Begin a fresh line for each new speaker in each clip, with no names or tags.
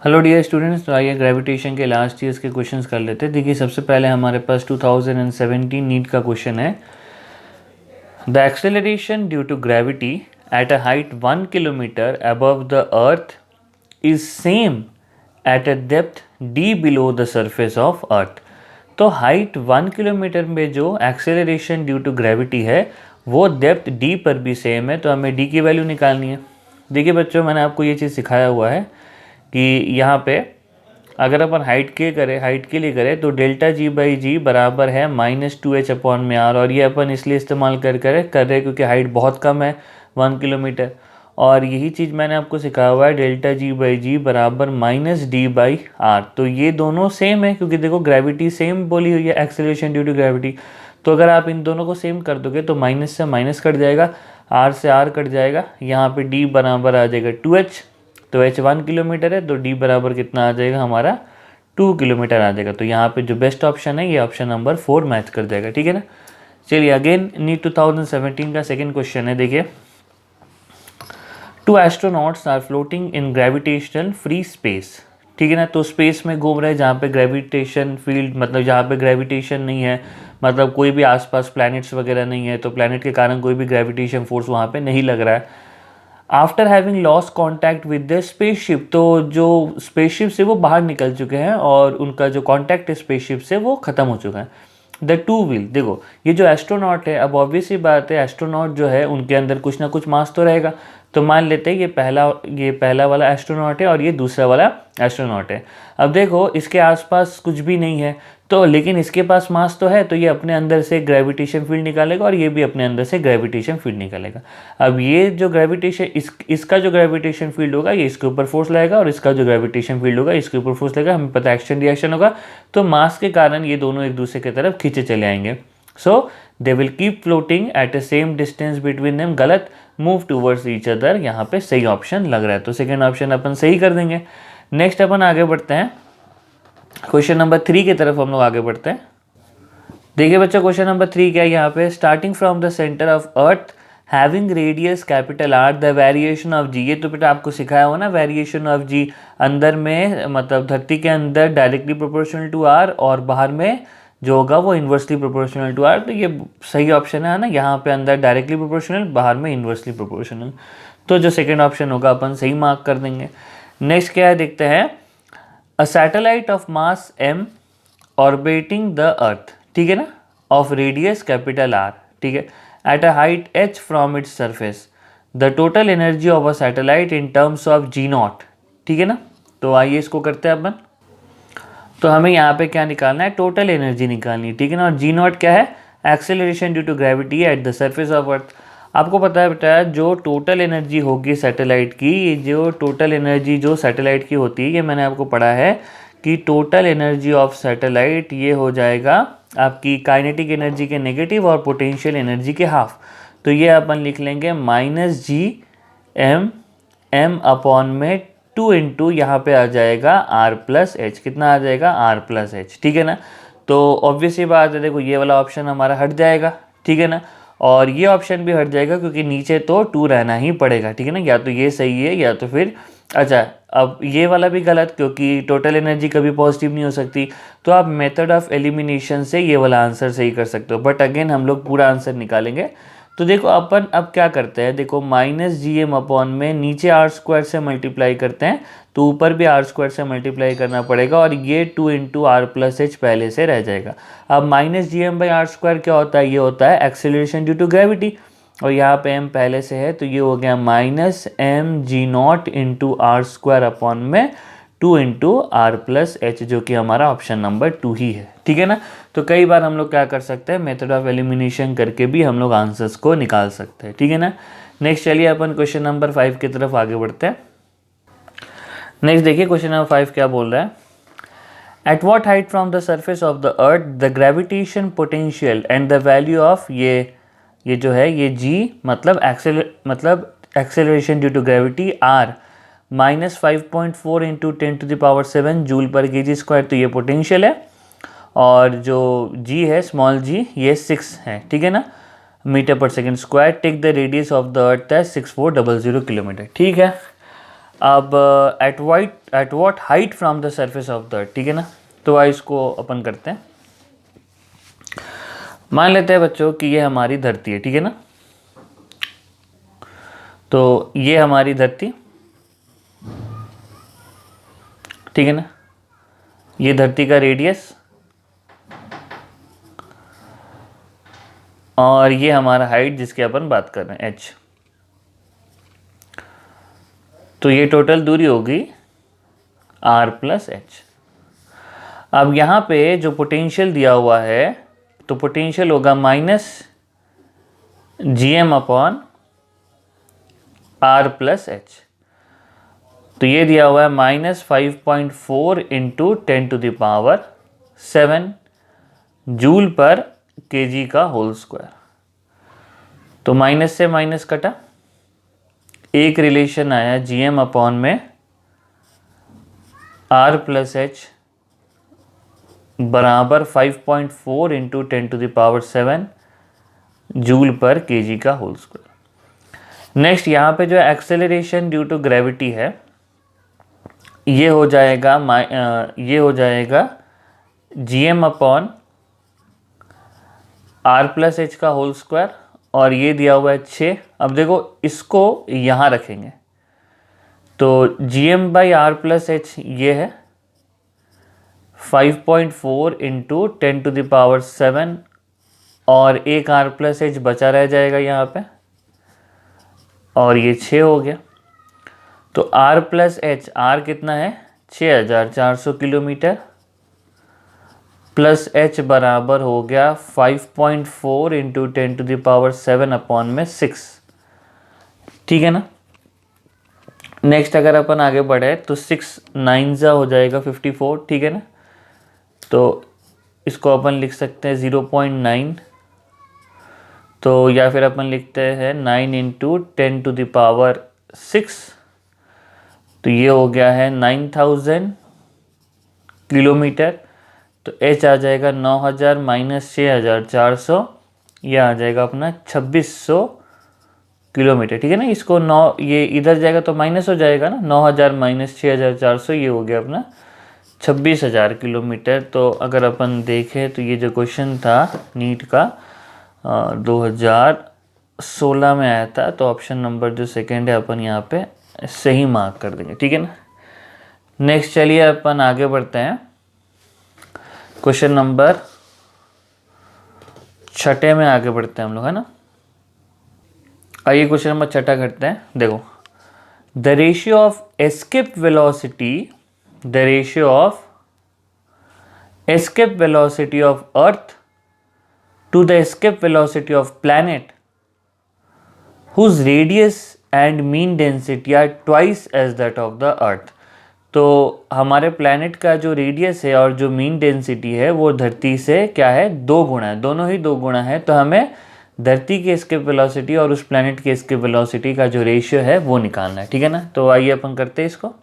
Hello dear students, तो आइए gravitation के लास्ट ईयर्स के क्वेश्चंस कर लेते हैं। देखिए सबसे पहले हमारे पास 2017 नीट का क्वेश्चन है। The acceleration due to gravity at a height 1 kilometre above the earth is same at a depth d below the surface of earth. तो हाइट 1 किलोमीटर में जो एक्सेलरेशन ड्यू टू ग्रेविटी है वो depth d पर भी same है, तो हमें d की वैल्यू निकालनी है। देखिए बच्चों, मैंने आपको ये चीज़ सिखाया हुआ है कि यहाँ पे अगर अपन हाइट के लिए करें तो डेल्टा जी बाई जी बराबर है -2h अपॉन में आर। और ये अपन इसलिए इस्तेमाल कर रहे हैं क्योंकि हाइट बहुत कम है 1 किलोमीटर। और यही चीज़ मैंने आपको सिखाया हुआ है, डेल्टा जी बाई जी बराबर -d बाई आर। तो ये दोनों सेम है क्योंकि देखो ग्रेविटी सेम बोली हुई है, एक्सेलरेशन ड्यू टू ग्रेविटी। तो अगर आप इन दोनों को सेम कर दोगे तो माइनस से माइनस कट जाएगा, आर से आर कट जाएगा, यहाँ पे d बराबर आ जाएगा 2h। तो h 1 किलोमीटर है तो d बराबर कितना आ जाएगा हमारा 2 किलोमीटर आ जाएगा। तो यहाँ पे जो बेस्ट ऑप्शन है ये ऑप्शन नंबर 4 मैच कर जाएगा, ठीक है ना। चलिए अगेन नीट 2017 का सेकंड क्वेश्चन है। देखिए, 2 astronauts are floating in gravitational free space, ठीक है ना। तो स्पेस में घूम रहे हैं जहाँ पे ग्रेविटेशन फील्ड, मतलब जहाँ पे ग्रेविटेशन नहीं है, मतलब कोई भी आसपास प्लैनेट्स वगैरह नहीं है, तो प्लैनेट के कारण कोई भी ग्रेविटेशन फोर्स वहाँ पे नहीं लग रहा है। After having lost contact with the spaceship, तो जो स्पेसशिप से वो बाहर निकल चुके हैं और उनका जो कॉन्टैक्ट स्पेसशिप से वो ख़त्म हो चुका है। द टू व्हील, देखो ये जो एस्ट्रोनॉट है, अब ऑब्वियस ही बात है एस्ट्रोनॉट जो है उनके अंदर कुछ ना कुछ मास तो रहेगा। तो मान लेते हैं ये पहला वाला एस्ट्रोनॉट है और ये दूसरा वाला एस्ट्रोनॉट है। अब देखो इसके आसपास कुछ भी नहीं है, तो लेकिन इसके पास मास तो है, तो ये अपने अंदर से ग्रेविटेशन फील्ड निकालेगा और ये भी अपने अंदर से ग्रेविटेशन फील्ड निकालेगा। अब ये जो ग्रेविटेशन इसका जो ग्रेविटेशन फील्ड होगा ये इसके ऊपर फोर्स लाएगा और इसका जो ग्रेविटेशन फील्ड होगा इसके ऊपर फोर्स लगेगा। हमें पता है एक्शन रिएक्शन होगा, तो मास के कारण ये दोनों एक दूसरे की तरफ खींचे चले आएंगे। So they will keep floating at a same distance between them. गलत, मूव टूवर्ड्स ईच अदर। यहाँ पे सही ऑप्शन लग रहा है, तो सेकेंड ऑप्शन अपन सही कर देंगे। नेक्स्ट अपन आगे बढ़ते हैं, क्वेश्चन नंबर 3 की तरफ हम लोग आगे बढ़ते हैं। देखिए बच्चों, क्वेश्चन नंबर 3 क्या है यहाँ पे, starting from the centre of earth having radius capital R the variation of g. ये तो बेटा आपको सिखाया हो ना, वेरिएशन ऑफ जी अंदर में मतलब धरती के अंदर डायरेक्टली प्रोपोर्शनल टू आर और बाहर में जो होगा वो इन्वर्सली प्रोपोर्शनल टू आर। तो ये सही ऑप्शन है ना, यहाँ पे अंदर डायरेक्टली प्रोपोर्शनल, बाहर में इन्वर्सली प्रोपोर्शनल। तो जो सेकेंड ऑप्शन होगा अपन सही मार्क कर देंगे। नेक्स्ट क्या है देखते हैं, a satellite of mass m orbiting the earth, ठीक है ना, ऑफ रेडियस कैपिटल आर, ठीक है, at a height h from its surface, the total energy of a satellite in terms of G naught, ठीक है ना। तो आइए इसको करते हैं अपन। तो हमें यहाँ पे क्या निकालना है, टोटल एनर्जी निकालनी है, ठीक है ना। और जी नॉट क्या है, acceleration due to gravity at the surface of earth. आपको पता है बेटा जो टोटल एनर्जी होगी सैटेलाइट की, ये जो टोटल एनर्जी जो सैटेलाइट की होती है, ये मैंने आपको पढ़ा है कि टोटल एनर्जी ऑफ सैटेलाइट ये हो जाएगा आपकी काइनेटिक एनर्जी के नेगेटिव और पोटेंशियल एनर्जी के हाफ। तो ये अपन लिख लेंगे -G m अपॉन में 2 इंटू यहाँ पे आ जाएगा R+H। कितना आ जाएगा, R+H, ठीक है ना। तो ऑब्वियस ये बात है, देखो ये वाला ऑप्शन हमारा हट जाएगा, ठीक है ना, और ये ऑप्शन भी हट जाएगा क्योंकि नीचे तो 2 रहना ही पड़ेगा, ठीक है ना। या तो ये सही है या तो फिर अच्छा, अब ये वाला भी गलत क्योंकि टोटल एनर्जी कभी पॉजिटिव नहीं हो सकती। तो आप मेथड ऑफ एलिमिनेशन से ये वाला आंसर सही कर सकते हो, बट अगेन हम लोग पूरा आंसर निकालेंगे। तो देखो अपन अब क्या करते हैं, देखो -Gm अपॉन में नीचे r² से मल्टीप्लाई करते हैं तो ऊपर भी r² से मल्टीप्लाई करना पड़ेगा और ये 2 इंटू R+H पहले से रह जाएगा। अब -Gm/r² क्या होता है, ये होता है एक्सेलरेशन ड्यू टू ग्रेविटी, और यहाँ पे m पहले से है तो ये हो गया -mg0 इंटू r² अपॉन में 2 इंटू R+H, जो कि हमारा ऑप्शन नंबर 2 ही है, ठीक है ना। तो कई बार हम लोग क्या कर सकते हैं, मेथड ऑफ एलिमिनेशन करके भी हम लोग आंसर्स को निकाल सकते हैं, ठीक है ना। नेक्स्ट चलिए अपन क्वेश्चन नंबर 5 की तरफ आगे बढ़ते हैं। नेक्स्ट देखिए क्वेश्चन नंबर 5 क्या बोल रहा है, at what height from the surface of the earth the gravitation potential and the value of ये जो है ये g मतलब acceleration due to gravity r -5.4 into 10⁻⁷ joule per kg²। तो ये पोटेंशियल है और जो g है स्मॉल g ये 6 है, ठीक है ना, metre per second square. Take the radius of the earth है 6400 किलोमीटर, ठीक है। अब at what height from the surface of the earth, ठीक है ना। तो आइए इसको अपन करते हैं। मान लेते हैं बच्चों कि ये हमारी धरती है, ठीक है ना। तो ये हमारी धरती, ठीक है ना। ये धरती का रेडियस और ये हमारा हाइट जिसकी अपन बात कर रहे हैं h। तो ये टोटल दूरी होगी r प्लस एच। अब यहाँ पे जो पोटेंशियल दिया हुआ है, तो पोटेंशियल होगा -gm upon r plus H. तो ये दिया हुआ है -5.4 इंटू 10⁻⁷ जूल पर kg का होल स्क्वायर। तो माइनस से माइनस कटा, एक रिलेशन आया gm अपॉन में r प्लस एच बराबर 5.4 इंटू 10⁻⁷ जूल पर kg का होल स्क्वायर। नेक्स्ट यहाँ पे जो एक्सेलरेशन ड्यू टू ग्रेविटी है, ये हो जाएगा gm upon r plus H का होल स्क्वायर और ये दिया हुआ है 6। अब देखो इसको यहाँ रखेंगे तो gm by r plus H ये है 5.4 इंटू 10⁻⁷ और एक r प्लस एच बचा रह जाएगा यहाँ पे और ये 6 हो गया। तो r प्लस एच, r कितना है 6400 किलोमीटर प्लस h बराबर हो गया 5.4 इंटू 10⁻⁷ अपॉन में 6, ठीक है ना। नेक्स्ट अगर अपन आगे बढ़े तो 6 9 हो जाएगा 54, ठीक है ना। तो इसको अपन लिख सकते हैं 0.9, तो या फिर अपन लिखते हैं 9 इंटू 10⁻⁶, तो ये हो गया है 9000 किलोमीटर। तो h आ जाएगा 9000 माइनस 6400, यह आ जाएगा अपना 2600 किलोमीटर, ठीक है ना। इसको 9 ये इधर जाएगा तो माइनस हो जाएगा ना, 9000 माइनस 6400 ये हो गया अपना 26000 किलोमीटर। तो अगर अपन देखें तो ये जो क्वेश्चन था नीट का 2016 में आया था, तो ऑप्शन नंबर जो सेकंड है अपन यहाँ पे सही मार्क कर देंगे, ठीक है ना। नेक्स्ट चलिए अपन आगे बढ़ते हैं। क्वेश्चन नंबर 6 में आगे बढ़ते हैं हम लोग, है ना। आइए क्वेश्चन नंबर 6 करते हैं। देखो, the ratio of escape velocity of earth to the escape velocity of planet whose radius and mean density are twice as that of the earth। तो हमारे प्लैनेट का जो रेडियस है और जो मीन डेंसिटी है वो धरती से क्या है 2 गुना है, दोनों ही 2 गुना है। तो हमें धरती की एस्केप वेलोसिटी और उस प्लैनेट की एस्केप वेलोसिटी का जो रेशियो है वो निकालना है, ठीक है ना। तो आइए अपन करते हैं इसको।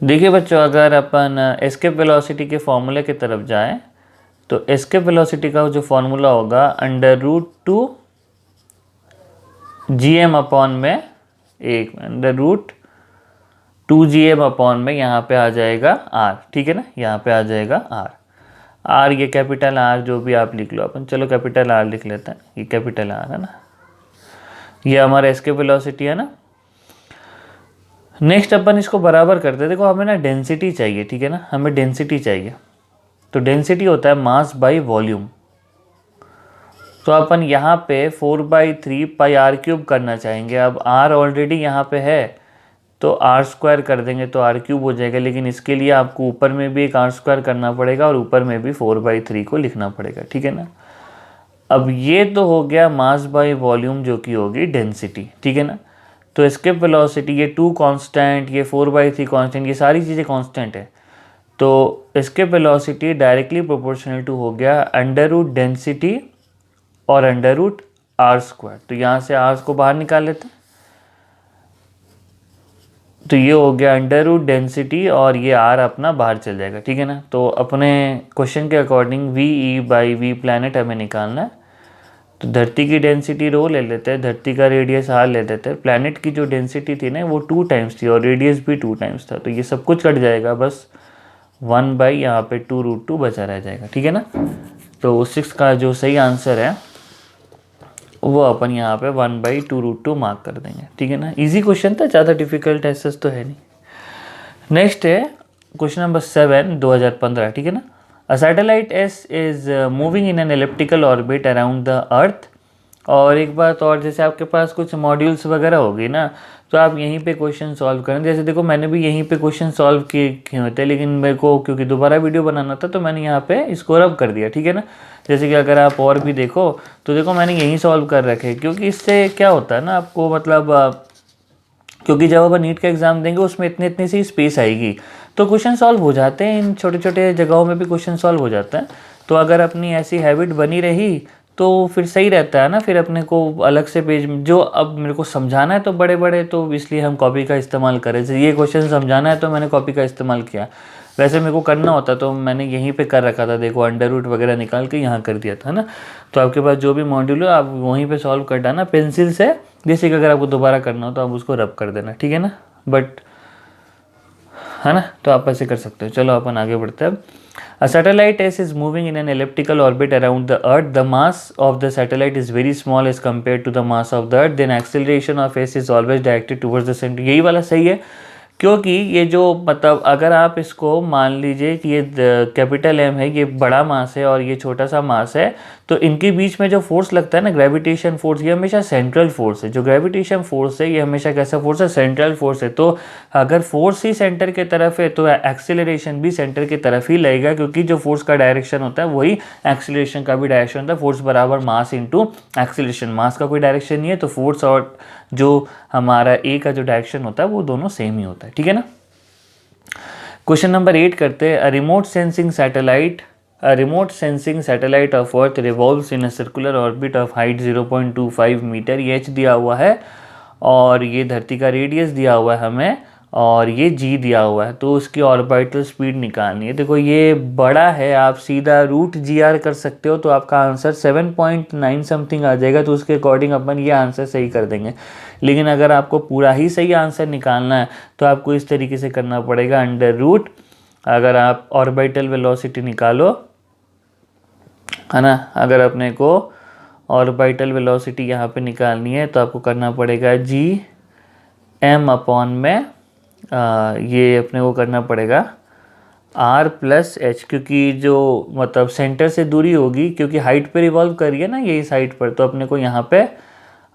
देखिए बच्चों, अगर अपन एस्केप वेलोसिटी के फॉर्मूले की तरफ जाएं तो एस्केप वेलोसिटी का जो फॉर्मूला होगा √2 gm अपॉन में √2gm अपॉन में यहाँ पे आ जाएगा r, ठीक है ना। यहाँ पे आ जाएगा r, ये कैपिटल R जो भी आप लिख लो अपन, चलो कैपिटल R लिख लेते हैं, ये कैपिटल R है ना। ये हमारा एस्केप वेलोसिटी है ना। नेक्स्ट अपन इसको बराबर करते हैं। देखो हमें ना डेंसिटी चाहिए, ठीक है ना, हमें डेंसिटी चाहिए। तो डेंसिटी होता है मास बाई वॉल्यूम। तो अपन यहाँ पे 4/3 पाई r³ करना चाहेंगे। अब r ऑलरेडी यहाँ पे है तो r² कर देंगे तो r³ हो जाएगा, लेकिन इसके लिए आपको ऊपर में भी एक r² करना पड़ेगा और ऊपर में भी 4/3 को लिखना पड़ेगा, ठीक है ना। अब ये तो हो गया मास बाई वॉल्यूम जो कि होगी डेंसिटी, ठीक है ना। तो एस्केप वेलोसिटी, ये 2 कांस्टेंट, ये 4/3 कांस्टेंट, ये सारी चीज़ें कांस्टेंट है। तो escape velocity directly proportional to हो गया √ डेंसिटी और √r²। तो यहाँ से r को बाहर निकाल लेते हैं, तो ये हो गया √ डेंसिटी और ये r अपना बाहर चल जाएगा, ठीक है ना। तो अपने क्वेश्चन के अकॉर्डिंग VE/V प्लैनेट हमें निकालना है। तो धरती की डेंसिटी रो ले लेते हैं, धरती का रेडियस r ले लेते हैं, प्लैनेट की जो डेंसिटी थी ना वो 2 टाइम्स थी और रेडियस भी 2 टाइम्स था, तो ये सब कुछ कट जाएगा, बस 1 बाई यहाँ पे 2√2 बचा रह जाएगा, ठीक है ना। तो 6 का जो सही आंसर है वो अपन यहाँ पे 1/2√2 मार्क कर देंगे, ठीक है ना। इजी क्वेश्चन था, ज़्यादा डिफिकल्ट ऐसा तो है नहीं। नेक्स्ट है क्वेश्चन नंबर 7 2015, ठीक है ना। A satellite S is moving in an elliptical orbit around the earth. और एक बात और, जैसे आपके पास कुछ मॉड्यूल्स वगैरह होगी ना, तो आप यहीं पे क्वेश्चन सॉल्व करें। जैसे देखो मैंने भी यहीं पे क्वेश्चन सॉल्व किए होते हैं, लेकिन मेरे को क्योंकि दोबारा वीडियो बनाना था तो मैंने यहाँ पे इसको रब कर दिया, ठीक है ना। जैसे कि अगर आप और भी देखो तो देखो मैंने यहीं सॉल्व कर रखे, क्योंकि इससे क्या होता है ना आपको, मतलब क्योंकि जब अपन नीट का एग्ज़ाम देंगे उसमें इतनी इतनी सी स्पेस आएगी, तो क्वेश्चन सॉल्व हो जाते हैं, इन छोटे छोटे जगहों में भी क्वेश्चन सॉल्व हो जाता है। तो अगर अपनी ऐसी हैबिट बनी रही तो फिर सही रहता है ना। फिर अपने को अलग से पेज जो अब मेरे को समझाना है तो बड़े बड़े, तो इसलिए हम कॉपी का इस्तेमाल करें। जैसे ये क्वेश्चन समझाना है तो मैंने कॉपी का इस्तेमाल किया, वैसे मेरे को करना होता तो मैंने यहीं पे कर रखा था, देखो अंडर रूट वगैरह निकाल के यहाँ कर दिया था ना। तो आपके पास जो भी मॉड्यूल हो आप वहीं पे सॉल्व कर डालना पेंसिल से, जैसे कि अगर आपको दोबारा करना हो तो आप उसको रब कर देना, ठीक है ना। बट है ना, तो आप ऐसे कर सकते हो। चलो अपन आगे बढ़ते हैं। A satellite S is moving in an elliptical orbit around the Earth. The mass of the satellite is very small as compared to the mass of the Earth. Then acceleration of S is always directed towards the center. यही वाला सही है, क्योंकि ये जो मतलब अगर आप इसको मान लीजिए कि ये कैपिटल M है, ये बड़ा मास है और ये छोटा सा मास है, तो इनके बीच में जो फोर्स लगता है ना ग्रेविटेशन फोर्स, ये हमेशा सेंट्रल फोर्स है। जो ग्रेविटेशन फोर्स है ये हमेशा कैसा फोर्स है, सेंट्रल फोर्स है। तो अगर फोर्स ही सेंटर के तरफ है तो एक्सेलरेशन भी सेंटर की तरफ ही लगेगा, क्योंकि जो फोर्स का डायरेक्शन होता है वही एक्सेलरेशन का भी डायरेक्शन होता है। फोर्स बराबर मास इंटू एक्सेलरेशन, मास का कोई डायरेक्शन नहीं है तो फोर्स और जो हमारा ए का जो डायरेक्शन होता है वो दोनों सेम ही होता है, ठीक है ना। क्वेश्चन नंबर 8 करते हैं। Remote sensing satellite of earth revolves in a circular orbit of height 0.25 metre. ये एच दिया हुआ है और ये धरती का रेडियस दिया हुआ है हमें और ये जी दिया हुआ है, तो उसकी ऑर्बिटल स्पीड निकालनी है। देखो ये बड़ा है, आप सीधा रूट जी आर कर सकते हो तो आपका आंसर 7.9 समथिंग आ जाएगा, तो उसके अकॉर्डिंग अपन ये आंसर सही कर देंगे। लेकिन अगर आपको पूरा ही सही आंसर निकालना है तो आपको इस तरीके से करना पड़ेगा, अंडर रूट, अगर आप ऑर्बिटल वेलोसिटी निकालो है ना, अगर अपने को ऑर्बिटल वेलोसिटी यहाँ पे निकालनी है तो आपको करना पड़ेगा जी एम अपॉन में ये अपने को करना पड़ेगा r प्लस एच, क्योंकि जो मतलब सेंटर से दूरी होगी, क्योंकि हाइट पे रिवॉल्व करिए ना ये इस हाइट पर, तो अपने को यहाँ पे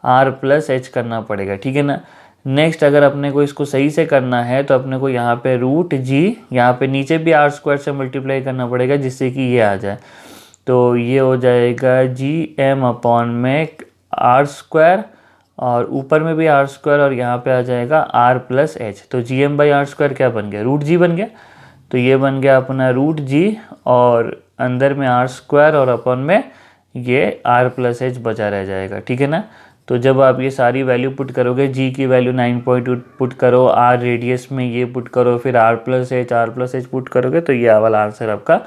r प्लस एच करना पड़ेगा, ठीक है ना। नेक्स्ट अगर अपने को इसको सही से करना है तो अपने को यहाँ पे रूट जी, यहाँ पे नीचे भी r² से मल्टीप्लाई करना पड़ेगा जिससे कि ये आ जाए, तो ये हो जाएगा जी एम अपॉन में r² और ऊपर में भी r² और यहाँ पे आ जाएगा r प्लस एच, तो जी एम बाई r² क्या बन गया, रूट जी बन गया। तो ये बन गया अपना रूट जी और अंदर में r² और अपन में ये r प्लस एच बचा रह जाएगा, ठीक है ना। तो जब आप ये सारी वैल्यू पुट करोगे, जी की वैल्यू 9.2 पुट करो, r रेडियस में ये पुट करो, फिर r प्लस एच पुट करोगे तो ये वाला आंसर आपका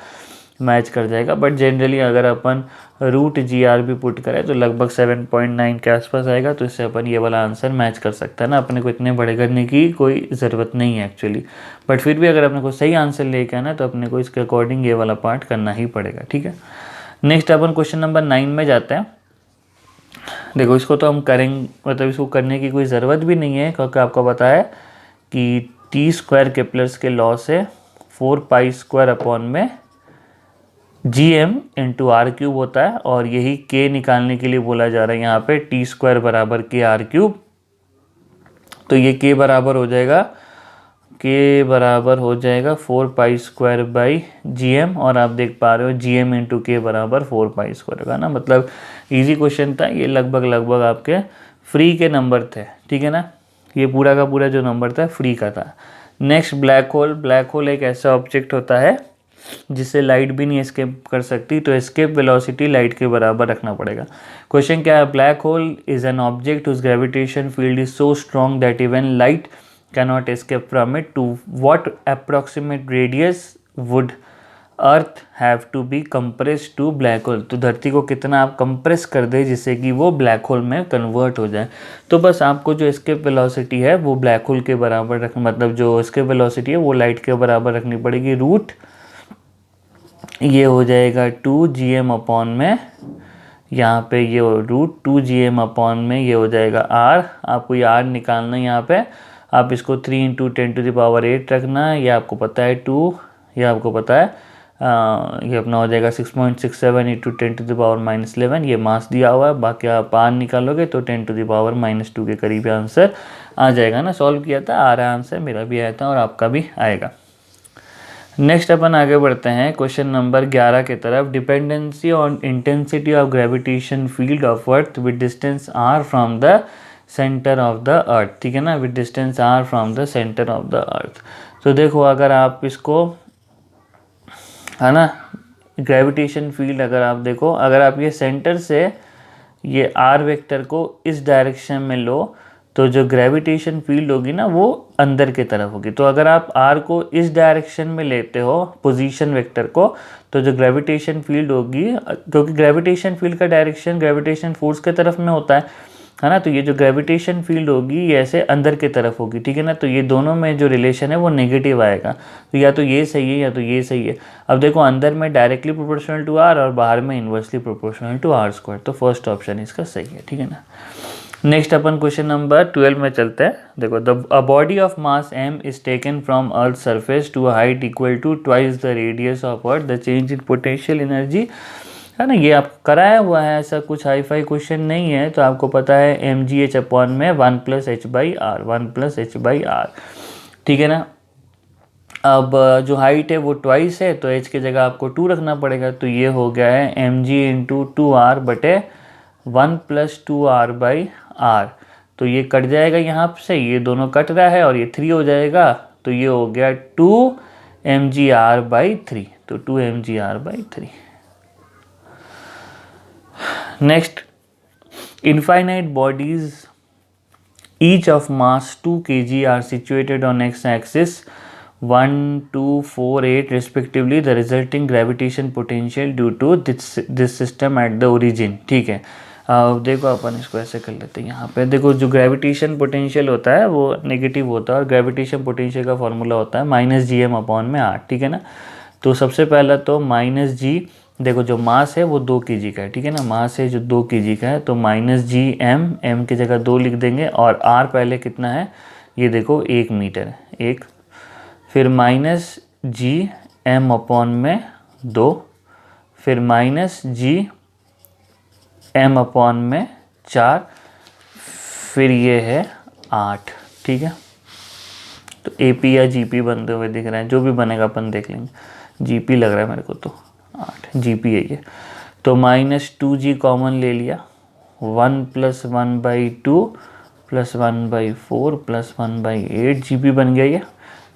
मैच कर जाएगा। बट जनरली अगर अपन रूट जी आर भी पुट करें तो लगभग 7.9 के आसपास आएगा, तो इससे अपन ये वाला आंसर मैच कर सकता है ना। अपने को इतने बड़े करने की कोई ज़रूरत नहीं है एक्चुअली, बट फिर भी अगर अपने को सही आंसर लेके आना तो अपने को इसके अकॉर्डिंग ये वाला पार्ट करना ही पड़ेगा, ठीक है। नेक्स्ट अपन क्वेश्चन नंबर 9 में जाते हैं। देखो इसको तो हम करेंगे, मतलब इसको करने की कोई ज़रूरत भी नहीं है, क्योंकि आपको पता है कि t² केप्लर्स के लॉ से 4π² अपॉन में जी एम इंटू r³ होता है, और यही k निकालने के लिए बोला जा रहा है यहाँ पे t² बराबर k r³। तो ये k बराबर हो जाएगा 4π² बाई जी एम, और आप देख पा रहे हो जी एम इंटू के बराबर 4π² का ना, मतलब इजी क्वेश्चन था ये, लगभग आपके फ्री के नंबर थे, ठीक है ना। ये पूरा का पूरा जो नंबर था फ्री का था। नेक्स्ट ब्लैक होल एक ऐसा ऑब्जेक्ट होता है जिससे लाइट भी नहीं एस्केप कर सकती, तो एस्केप वेलोसिटी लाइट के बराबर रखना पड़ेगा। क्वेश्चन क्या है, black hole is an object whose gravitation field is so strong that even light cannot escape from it. To what approximate radius would earth have to be compress to black hole, तो धरती को कितना आप compress कर दे जिससे कि वो black hole में कन्वर्ट हो जाए। तो बस आपको जो एस्केप वेलोसिटी है वो ब्लैक होल के बराबर रख, मतलब जो एस्केप वेलोसिटी है वो लाइट के बराबर रखनी पड़ेगी। रूट ये हो जाएगा 2gm अपॉन में, यहाँ पे ये रूट 2gm अपॉन में ये हो जाएगा r, आपको ये r निकालना है। यहाँ पे आप इसको 3 × 10⁸ रखना है, ये आपको पता है 2, ये आपको पता है ये अपना हो जाएगा 6.67 × 10⁻⁻11, ये मास दिया हुआ है। बाकी आप r निकालोगे तो 10⁻⁻2 के करीब आंसर आ जाएगा ना। सॉल्व किया था, आ रहा आंसर, मेरा भी आया था और आपका भी आएगा। नेक्स्ट अपन आगे बढ़ते हैं क्वेश्चन नंबर 11 की तरफ। Dependency on intensity of gravitation field of earth with distance r from the centre of the earth, ठीक है ना, with distance r from the centre of the अर्थ। तो देखो अगर आप इसको, है ना, ग्रेविटेशन फील्ड अगर आप देखो, अगर आप ये सेंटर से ये r वेक्टर को इस डायरेक्शन में लो तो जो ग्रेविटेशन फील्ड होगी ना वो अंदर की तरफ होगी। तो अगर आप r को इस डायरेक्शन में लेते हो पोजीशन वेक्टर को, तो जो ग्रेविटेशन फील्ड होगी, क्योंकि ग्रेविटेशन फील्ड का डायरेक्शन ग्रेविटेशन फोर्स के तरफ में होता है ना, तो ये जो ग्रेविटेशन फील्ड होगी ये ऐसे अंदर की तरफ होगी, ठीक है ना। तो ये दोनों में जो रिलेशन है वो नेगेटिव आएगा, तो या तो ये सही है या तो ये सही है। अब देखो अंदर में डायरेक्टली प्रोपोर्शनल टू r और बाहर में इन्वर्सली प्रोपोर्शनल टू r², तो फर्स्ट ऑप्शन इसका सही है, ठीक है ना। नेक्स्ट अपन क्वेश्चन नंबर 12 में चलते हैं। देखो a body of mass m is taken from earth surface to a height equal to twice the radius of earth, the change in potential energy, है ना। ये आप कराया हुआ है, ऐसा कुछ हाई फाई क्वेश्चन नहीं है। तो आपको पता है mgh अपॉन में 1 + h/r, 1 + h/r, ठीक है ना। अब जो हाइट है वो ट्वाइस है, तो h की जगह आपको 2 रखना पड़ेगा, तो ये हो गया है mg × 2r बटे 1 + 2r/r। तो ये कट जाएगा यहाँ से, ये दोनों कट रहा है और ये 3 हो जाएगा, तो ये हो गया 2 mgr/3, तो 2 mgr/3। Next, infinite bodies each of mass 2 kg are situated on x-axis 1, 2, 4, 8 respectively, the resulting gravitation potential due to this system at the origin, ठीक है। देखो अपन इसको ऐसे कर लेते हैं। यहाँ पे देखो जो ग्रेविटेशन पोटेंशियल होता है वो नेगेटिव होता है और ग्रेविटेशन पोटेंशियल का फॉर्मूला होता है -gm अपॉन में r, ठीक है ना। तो सबसे पहला तो -g, देखो जो मास है वो 2 kg का है, ठीक है ना, मास है जो 2 kg का है, तो -gm, m की जगह 2 लिख देंगे और r पहले कितना है, ये देखो 1 मीटर है, 1, फिर -gm अपॉन में 2, फिर -gm अपॉन में 4, फिर ये है 8, ठीक है। तो AP या GP बनते हुए दिख रहे हैं, जो भी बनेगा अपन देख लेंगे। GP लग रहा है मेरे को, तो 8 GP है ये। तो -2g कॉमन ले लिया, 1 + 1/2 + 1/4 + 1/8 GP बन गया ये,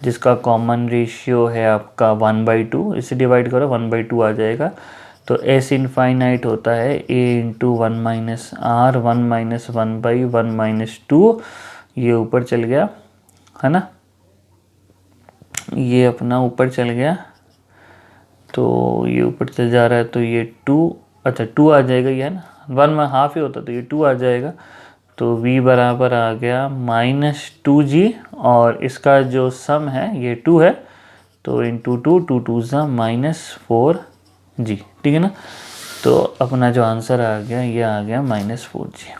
जिसका कॉमन रेशियो है आपका 1/2, इसे डिवाइड करो 1/2 आ जाएगा। तो S इनफाइनाइट होता है a × 1 - r, 1 - 1/1 - 2, ये ऊपर चल गया, है ना, ये अपना ऊपर चल गया, तो ये ऊपर चल जा रहा है, तो ये 2, अच्छा 2 आ जाएगा, ये है ना, 1 में हाफ ही होता तो ये 2 आ जाएगा। तो v बराबर आ गया -2g और इसका जो सम है ये 2 है, तो × 2, 2 2 -4g, ठीक है ना। तो अपना जो आंसर आ गया ये आ गया -4g।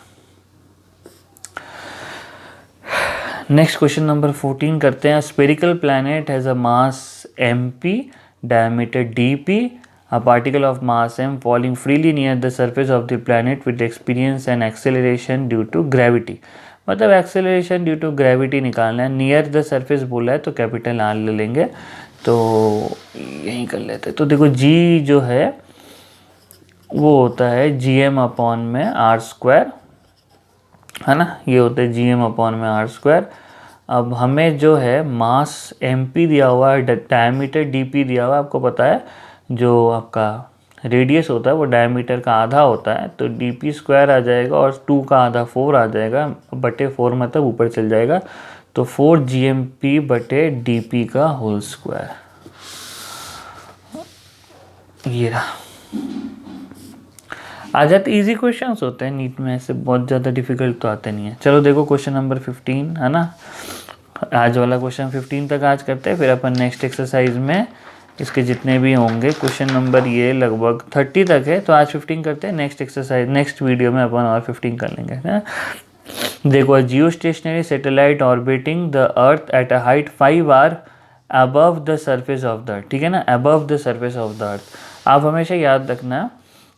नेक्स्ट क्वेश्चन नंबर 14 करते हैं। Spherical planet has a mass mp, diameter dp, a particle of mass m falling freely near the surface of the planet will experience an acceleration due to gravity। मतलब acceleration due to gravity निकालना है। near the surface बोला है तो capital R ले लेंगे, तो यहीं कर लेते हैं। तो देखो g जो है वो होता है gm अपॉन में r², है ना, ये होता है gm अपॉन में r²। अब हमें जो है मास mp दिया हुआ है, डायमीटर dp दिया हुआ है, आपको पता है जो आपका रेडियस होता है वो डायमीटर का आधा होता है, तो dp² आ जाएगा और 2 का आधा 4 आ जाएगा, बटे 4 मतलब ऊपर चल जाएगा, तो 4 gmp बटे dp का होल स्क्वायर। ये रहा, आ जाते, इजी क्वेश्चंस होते हैं नीट में, ऐसे बहुत ज़्यादा डिफिकल्ट तो आते नहीं है। चलो देखो क्वेश्चन नंबर 15 है ना, आज वाला क्वेश्चन 15 तक आज करते हैं, फिर अपन नेक्स्ट एक्सरसाइज में इसके जितने भी होंगे क्वेश्चन नंबर ये लगभग 30 तक है, तो आज 15 करते हैं, नेक्स्ट एक्सरसाइज नेक्स्ट वीडियो में अपन और 15 कर लेंगे है। देखो, geostationary satellite orbiting the earth at a height 5 R above the surface of the earth, ठीक है ना, above the surface of the earth. आप हमेशा याद रखना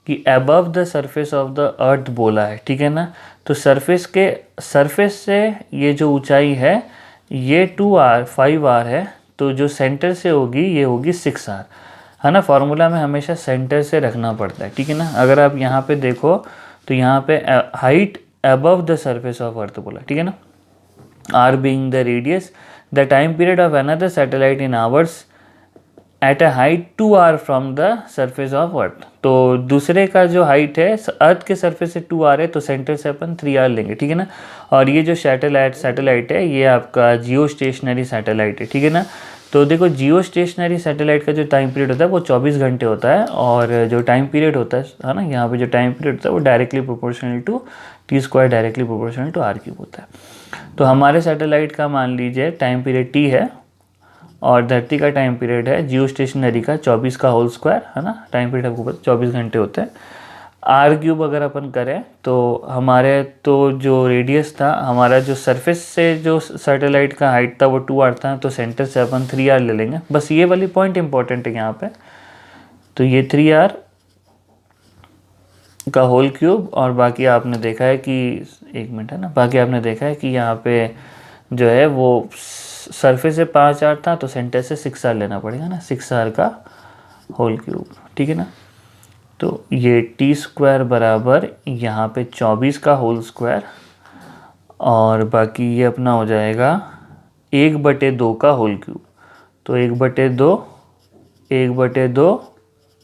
कि above the surface of the earth बोला है, ठीक है ना, तो सरफेस से ये जो ऊंचाई है ये 2r 5r है, तो जो सेंटर से होगी ये होगी 6r, है ना। फार्मूला में हमेशा सेंटर से रखना पड़ता है, ठीक है ना। अगर आप यहाँ पे देखो तो यहाँ पे height above the surface of अर्थ बोला, ठीक है ना, r being the radius, the time period of another satellite in hours at a height 2r from the surface of earth। तो दूसरे का जो हाइट है अर्थ के सरफेस से 2r है, तो सेंटर से अपन 3r लेंगे, ठीक है ना। और ये जो सैटेलाइट है ये आपका जियो स्टेशनरी सैटेलाइट है, ठीक है ना। तो देखो, जियो स्टेशनरी सैटेलाइट का जो टाइम पीरियड होता है वो 24 घंटे होता है, और जो टाइम पीरियड होता है ना, यहाँ पे जो टाइम पीरियड होता है वो directly proportional to t² directly proportional to r³ होता है। तो हमारे सैटेलाइट का मान लीजिए टाइम पीरियड t है, और धरती का टाइम पीरियड है जियो स्टेशनरी का 24 का होल स्क्वायर, है ना, टाइम पीरियड आपको पता 24 घंटे होते हैं। r³ अगर अपन करें तो हमारे तो जो रेडियस था, हमारा जो सरफेस से जो सैटेलाइट का हाइट था वो 2r था, तो सेंटर से अपन 3r ले लेंगे। बस ये वाली पॉइंट इंपॉर्टेंट है यहाँ पे, तो ये 3r का होल क्यूब, और बाकी आपने देखा है कि 1 मिनट है ना, बाकी आपने देखा है कि यहाँ पे जो है वो सरफेस से 5r था, तो सेंटर से 6r लेना पड़ेगा ना, 6r का होल क्यूब, ठीक है ना। तो ये t² बराबर यहाँ पे 24 का होल स्क्वायर, और बाकी ये अपना हो जाएगा 1/2 का होल क्यूब, तो 1/2 1/2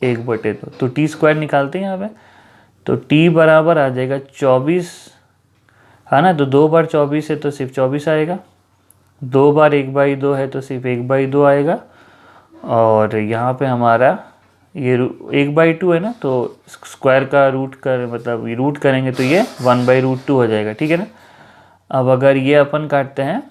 1/2, तो t² निकालते हैं यहाँ पे, तो t बराबर आ जाएगा 24, है ना, तो 2 बार 24 है तो सिर्फ 24 आएगा, 2 बार 1/2 है तो सिर्फ 1/2 आएगा, और यहाँ पे हमारा ये 1/2 है ना, तो स्क्वायर का रूट कर मतलब रूट करेंगे तो ये 1/√2 हो जाएगा, ठीक है ना। अब अगर ये अपन काटते हैं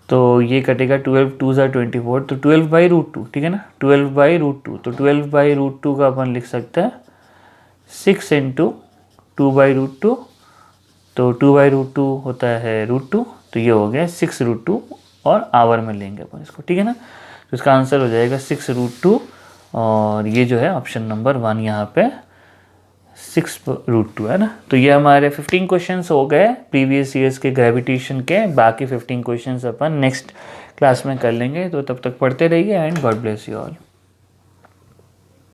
तो ये कटेगा 12 2 ज़ा 24, तो 12/√2, ठीक है ना, 12/√2, तो 12/√2 का अपन लिख सकते हैं 6 × 2/√2, तो 2/√2 होता है √2, तो ये हो गया 6√2, और आवर में लेंगे अपन इसको, ठीक है ना। तो इसका आंसर हो जाएगा 6√2, और ये जो है ऑप्शन नंबर 1 यहाँ पे 6√2 है ना। तो ये हमारे 15 क्वेश्चंस हो गए प्रीवियस ईयर्स के ग्रेविटेशन के, बाकी 15 क्वेश्चंस अपन नेक्स्ट क्लास में कर लेंगे। तो तब तक पढ़ते रहिए, and God bless you all.